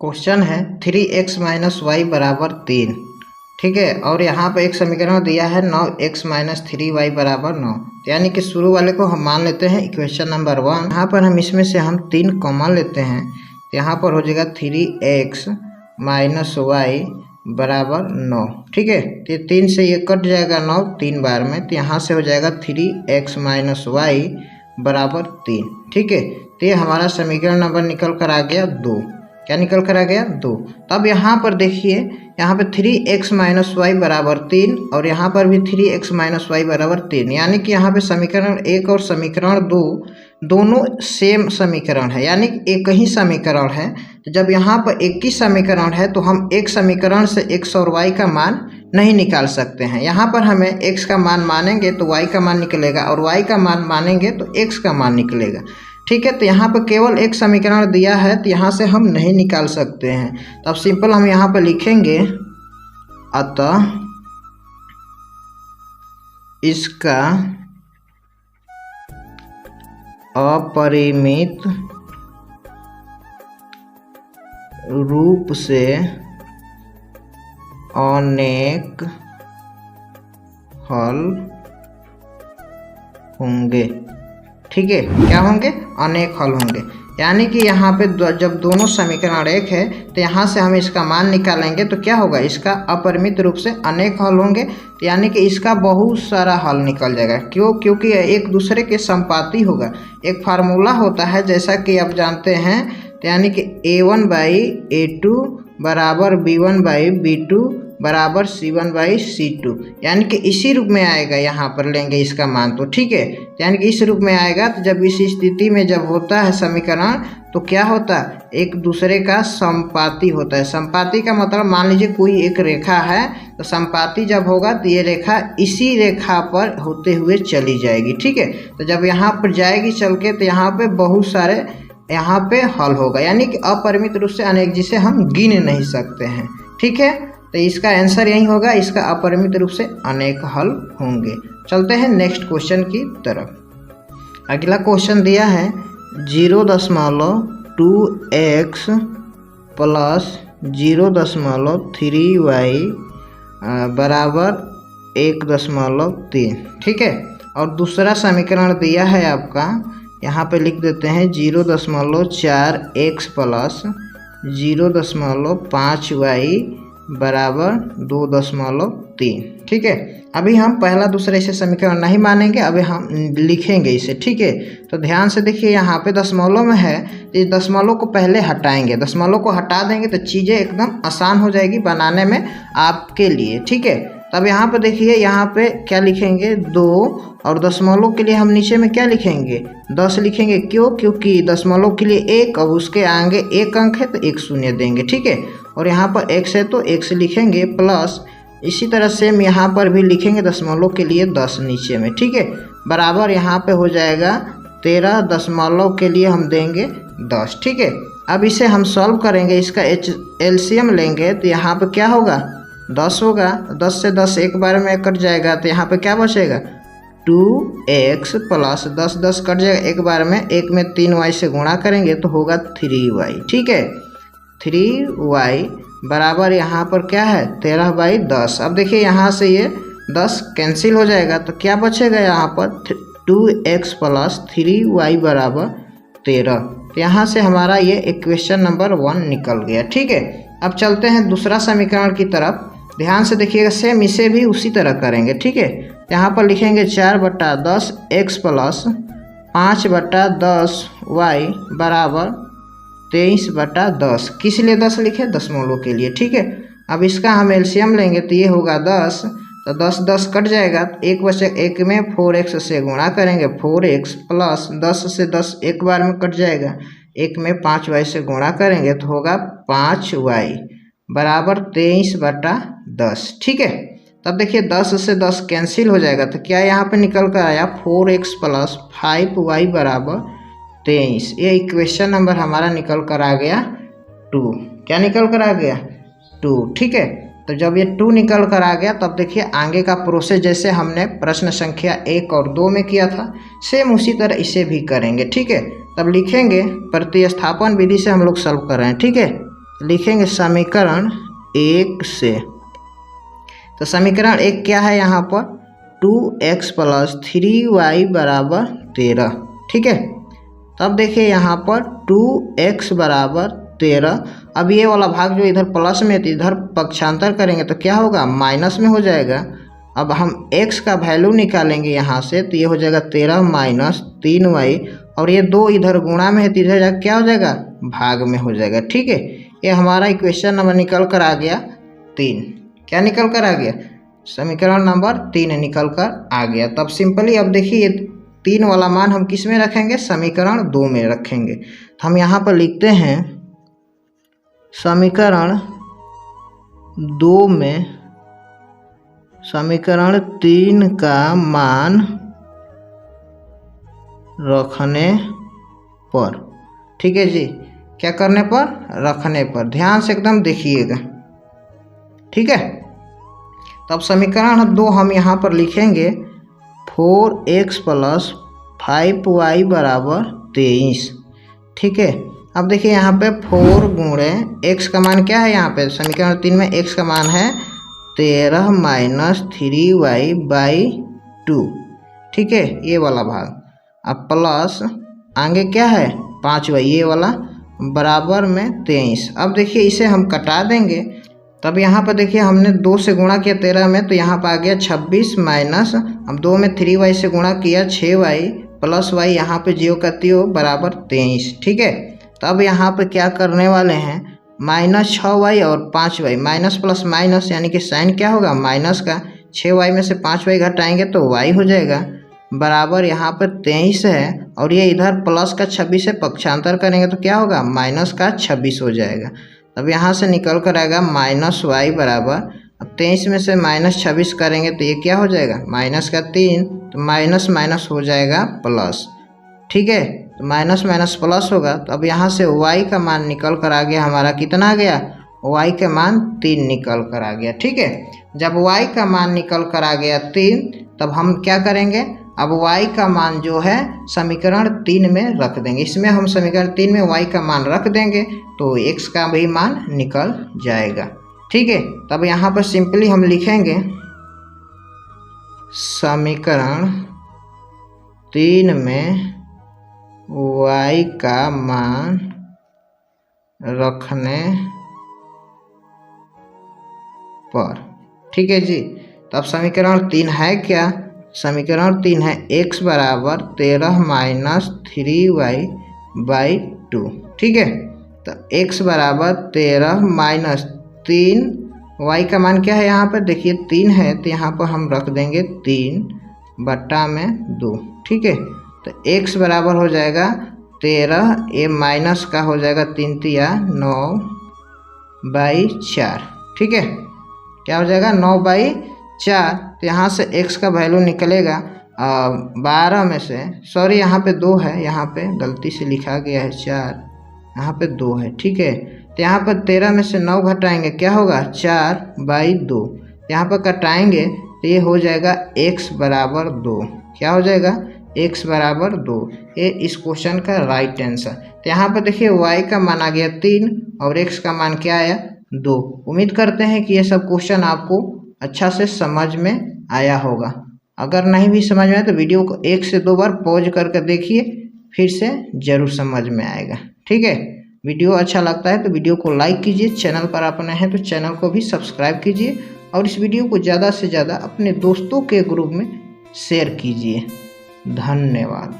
Question है 3x minus Y बराबर 3। ठीक है, और यहाँ पर एक समीकरण दिया है 9x माइनस 3y बराबर 9। यानी कि शुरू वाले को हम मान लेते हैं इक्वेशन नंबर 1। यहाँ पर हम इसमें से हम 3 कॉमन लेते हैं, तो यहाँ पर हो जाएगा 3x माइनस वाई बराबर 9। ठीक है, तो 3 से ये कट जाएगा 9 3 बार में, तो यहाँ से हो जाएगा 3x माइनस वाई बराबर 3। ठीक है, तो ये हमारा समीकरण नंबर निकल कर आ गया 2। क्या निकल कर आ गया 2। तब यहाँ पर देखिए, यहाँ पे 3x माइनस वाई बराबर 3 और यहाँ पर भी 3x माइनस वाई बराबर 3। यानी कि यहाँ पे समीकरण 1 और समीकरण 2 दोनों सेम समीकरण है, यानी कि एक ही समीकरण है। जब यहाँ पर एक ही समीकरण है तो हम एक समीकरण से x और y का मान नहीं निकाल सकते हैं। यहाँ पर हमें x का मान मानेंगे तो y का मान निकलेगा, और y का मान मानेंगे तो x का मान निकलेगा। ठीक है, तो यहाँ पर केवल एक समीकरण दिया है, तो यहाँ से हम नहीं निकाल सकते हैं। तो अब सिंपल हम यहाँ पर लिखेंगे, अतः इसका अपरिमित रूप से अनेक हल होंगे। ठीक है, क्या होंगे? अनेक हल होंगे। यानी कि यहाँ पे जब दोनों समीकरण एक है तो यहाँ से हम इसका मान निकालेंगे तो क्या होगा? इसका अपरिमित रूप से अनेक हल होंगे, यानी कि इसका बहुत सारा हल निकल जाएगा। क्यों? क्योंकि एक दूसरे के संपाती होगा। एक फार्मूला होता है जैसा कि आप जानते हैं, तो यानी कि a1 बाई a2 बराबर b1 बाई b2 बराबर c1 बाई c2। यानी कि इसी रूप में आएगा, यहाँ पर लेंगे इसका मान तो। ठीक है, यानी कि इस रूप में आएगा। तो जब इस स्थिति में जब होता है समीकरण तो क्या होता है? एक दूसरे का संपाती होता है। संपाती का मतलब मान लीजिए कोई एक रेखा है, तो संपाती जब होगा तो ये रेखा इसी रेखा पर होते हुए चली जाएगी। ठीक है, तो जब यहाँ पर जाएगी चल के तो यहाँ पे बहुत सारे यहाँ पे हल होगा, यानी कि अपरिमित रूप से अनेक, जिसे हम गिन नहीं सकते हैं। ठीक है, तो इसका आंसर यही होगा, इसका अपरिमित रूप से अनेक हल होंगे। चलते हैं नेक्स्ट क्वेश्चन की तरफ। अगला क्वेश्चन दिया है 0.2x प्लस 0.3y बराबर 1.3। ठीक है, और दूसरा समीकरण दिया है आपका, यहाँ पे लिख देते हैं 0.4x प्लस 0.5y बराबर 2.3। ठीक है, अभी हम पहला दूसरा इसे समीकरण नहीं मानेंगे, अभी हम लिखेंगे इसे। ठीक है, तो ध्यान से देखिए, यहाँ पे दशमलव में है, इस दशमलव को पहले हटाएंगे। दशमलव को हटा देंगे तो चीज़ें एकदम आसान हो जाएगी बनाने में आपके लिए। ठीक है, तब यहाँ पे देखिए, यहाँ पे क्या लिखेंगे 2, और दशमलव के लिए हम नीचे में क्या लिखेंगे 10 लिखेंगे। क्यों? क्योंकि दशमलव के लिए 1 और उसके आगे 1 अंक है तो 1 शून्य देंगे। ठीक है, और यहाँ पर x है तो x लिखेंगे, प्लस इसी तरह सेम यहाँ पर भी लिखेंगे दशमलव के लिए 10 नीचे में। ठीक है, बराबर यहाँ पे हो जाएगा 13, दशमलव के लिए हम देंगे 10। ठीक है, अब इसे हम सॉल्व करेंगे, इसका एलसीएम लेंगे तो यहाँ पे क्या होगा 10 होगा। 10 से 10 एक बार में कट जाएगा, तो यहाँ पे क्या बचेगा 2x प्लस 10 कट जाएगा एक बार में, एक में 3y से गुणा करेंगे तो होगा 3y। ठीक है, 3y बराबर यहाँ पर क्या है 13/10। अब देखिए यहाँ से ये 10 कैंसिल हो जाएगा, तो क्या बचेगा यहाँ पर 2x प्लस 3y बराबर 13। तो यहाँ से हमारा ये इक्वेशन नंबर 1 निकल गया। ठीक है, अब चलते हैं दूसरा समीकरण की तरफ। ध्यान से देखिएगा, सेम इसे भी उसी तरह करेंगे। ठीक है, यहाँ पर लिखेंगे 4/10x प्लस 5/10y बराबर 23/10। किस लिए 10 लिखे? दशमलव के लिए। ठीक है, अब इसका हम एलसीएम लेंगे तो ये होगा 10, तो 10 कट जाएगा, एक बचे, एक में 4x से गुणा करेंगे, 4x प्लस 10 से 10 एक बार में कट जाएगा, एक में 5y से गुणा करेंगे तो होगा 5y बराबर 23/10। ठीक है, तब देखिए 10 से 10 कैंसिल हो जाएगा, तो क्या यहाँ पे निकल कर आया 4x प्लस 5y बराबर 23। ये इक्वेशन नंबर हमारा निकल कर आ गया 2। क्या निकल कर आ गया 2। ठीक है, तो जब ये 2 निकल कर आ गया, तब देखिए आगे का प्रोसेस जैसे हमने प्रश्न संख्या 1 और 2 में किया था, सेम उसी तरह इसे भी करेंगे। ठीक है, तब लिखेंगे, प्रतिस्थापन विधि से हम लोग सॉल्व कर रहे हैं। ठीक है, लिखेंगे समीकरण 1 से। तो समीकरण 1 क्या है यहाँ पर 2x + 3y = 13। ठीक है, तब देखिए यहाँ पर 2x = 13। अब ये वाला भाग जो इधर प्लस में तो इधर पक्षांतर करेंगे तो क्या होगा, माइनस में हो जाएगा। अब हम x का वैल्यू निकालेंगे यहाँ से, तो ये हो जाएगा 13 - 3y, और ये 2 इधर गुणा में है तो इधर जाकर क्या हो जाएगा, भाग में हो जाएगा। ठीक है, ये हमारा इक्वेशन नंबर निकल कर आ गया 3। क्या निकल कर आ गया, समीकरण नंबर 3 निकल कर आ गया। तब सिंपली अब देखिए 3 वाला मान हम किस में रखेंगे, समीकरण 2 में रखेंगे। तो हम यहाँ पर लिखते हैं समीकरण 2 में समीकरण 3 का मान रखने पर। ठीक है जी, क्या करने पर, रखने पर। ध्यान से एकदम देखिएगा। ठीक है, तब समीकरण 2 हम यहाँ पर लिखेंगे 4x + 5y = 23। ठीक है, अब देखिए यहाँ पे 4 गुणे x का मान क्या है, यहाँ पे समीकरण 3 में x का मान है 13 - 3y/2। ठीक है, ये वाला भाग। अब प्लस आगे क्या है 5y, ये वाला बराबर में 23। अब देखिए इसे हम कटा देंगे। तब यहाँ पर देखिए हमने 2 से गुणा किया 13 में, तो यहाँ पर आ गया 26 माइनस, अब 2 में 3y से गुणा किया 6y + y, यहाँ पे 0 का 0 = 23। ठीक है, तब यहाँ पे क्या करने वाले हैं, -6y और 5y, माइनस प्लस माइनस यानी कि साइन क्या होगा, माइनस का। 6y में से 5y घटाएंगे तो y हो जाएगा, बराबर यहाँ पर 23 है, और ये इधर प्लस का 26 से पक्षांतर करेंगे तो क्या होगा, माइनस का 26 हो जाएगा। तब यहाँ से निकल कर आएगा -y बराबर, अब 23 में से -26 करेंगे तो ये क्या हो जाएगा, माइनस का 3, तो माइनस माइनस हो जाएगा प्लस। ठीक है, तो माइनस माइनस प्लस होगा। तो अब यहाँ से y का मान निकल कर आ गया हमारा, कितना आ गया, y का मान 3 निकल कर आ गया। ठीक है, जब y का मान निकल कर आ गया 3, तब हम क्या करेंगे, अब y का मान जो है समीकरण 3 में रख देंगे। इसमें हम समीकरण 3 में y का मान रख देंगे तो x का भी मान निकल जाएगा। ठीक है, तब यहाँ पर सिंपली हम लिखेंगे समीकरण 3 में y का मान रखने पर। ठीक है जी, तब समीकरण 3 है क्या, समीकरण 3 है x = 13 - 3y/2। ठीक है, तो x = 13 - 3, y का मान क्या है, यहाँ पर देखिए 3 है, तो यहाँ पर हम रख देंगे 3/2। ठीक है, तो x बराबर हो जाएगा 13, ये माइनस का हो जाएगा 3 तिया 9/4। ठीक है, क्या हो जाएगा 9/4। तो यहाँ से x का वैल्यू निकलेगा 12 में से, सॉरी यहाँ पे 2 है, यहाँ पे गलती से लिखा गया है 4, यहाँ पे 2 है। ठीक है, तो यहाँ पर 13 में से 9 घटाएंगे क्या होगा, 4/2। यहाँ पर कटाएंगे तो ये हो जाएगा x = 2। क्या हो जाएगा, x = 2। ये इस क्वेश्चन का राइट आंसर। तो यहाँ पर देखिए y का मान आ गया 3 और x का मान क्या आया, 2। उम्मीद करते हैं कि ये सब क्वेश्चन आपको अच्छा से समझ में आया होगा। अगर नहीं भी समझ में आया तो वीडियो को 1 से 2 बार पॉज करके देखिए, फिर से ज़रूर समझ में आएगा। ठीक है, वीडियो अच्छा लगता है तो वीडियो को लाइक कीजिए, चैनल पर आप नए हैं तो चैनल को भी सब्सक्राइब कीजिए, और इस वीडियो को ज़्यादा से ज़्यादा अपने दोस्तों के ग्रुप में शेयर कीजिए। धन्यवाद।